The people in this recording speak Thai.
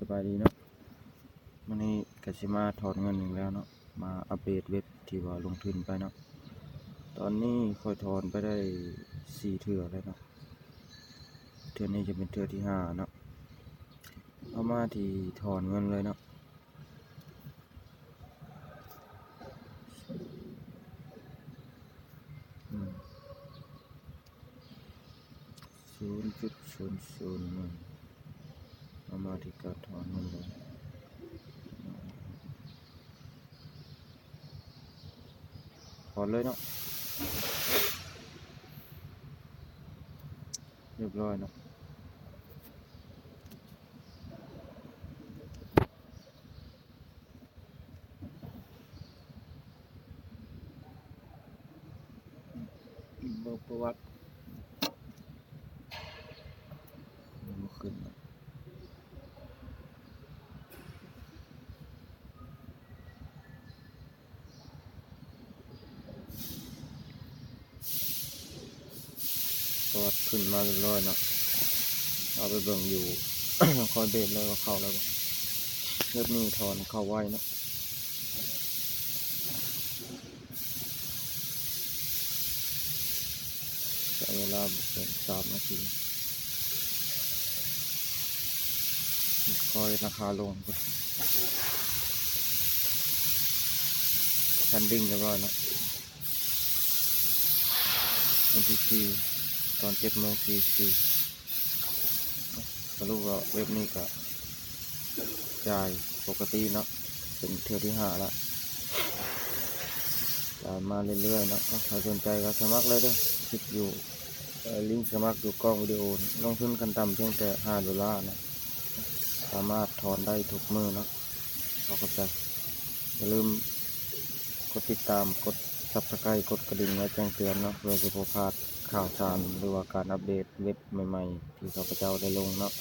สบายดีเนาะวันนี้กสิมาถอนเงินหนึ่งแล้วเนาะมาอัปเดตเว็บที่ว่าลงทุนไปเนาะตอนนี้ค่อยถอนไปได้4 เทื่อแล้วเนาะเทื่อนี้จะเป็นเทื่อที่5เนาะเอามาที่ถอนเงินเลยเนาะ0.001เอามาที่การถอนเงินเลยถอนเลยเนาะเรียบร้อยเนาะบอกประวัติขึ้นนะประวัติขึ้นมาเรียบร้อยเนาะเอาไปเบิ่งอยู่ คอยเบสเลยว่าเข้าแล้วเว็บนี้ถอนเข้าไว้เนาะใช้เวลาเป็น3 นาทีคอยราคาลงชันดิ้งเรียบร้อยเนาะวันที่4ตอน7:44สรุปว่าเว็บนี้ก็จ่ายปกติเนาะเป็นเทื่อที่5แล้วจ่ายมาเรื่อยๆเนาะใครสนใจก็สมัครเลยเด้อคลิปอยู่ลิงก์สมัครอยู่กล้องวิดีโอลงทุนกันต่ำเพียงแต่$5นะสามารถถอนได้ทุกมื้อเนาะเข้าใจอย่าลืมกดติดตามกด Subscribe กดกระดิ่งไว้แจ้งเตือนเนาะเพื่อจะบ่พลาดข่าวสารหรือว่าการอัปเดตเว็บใหม่ๆที่ข้าพเจ้าได้ลงเนาะ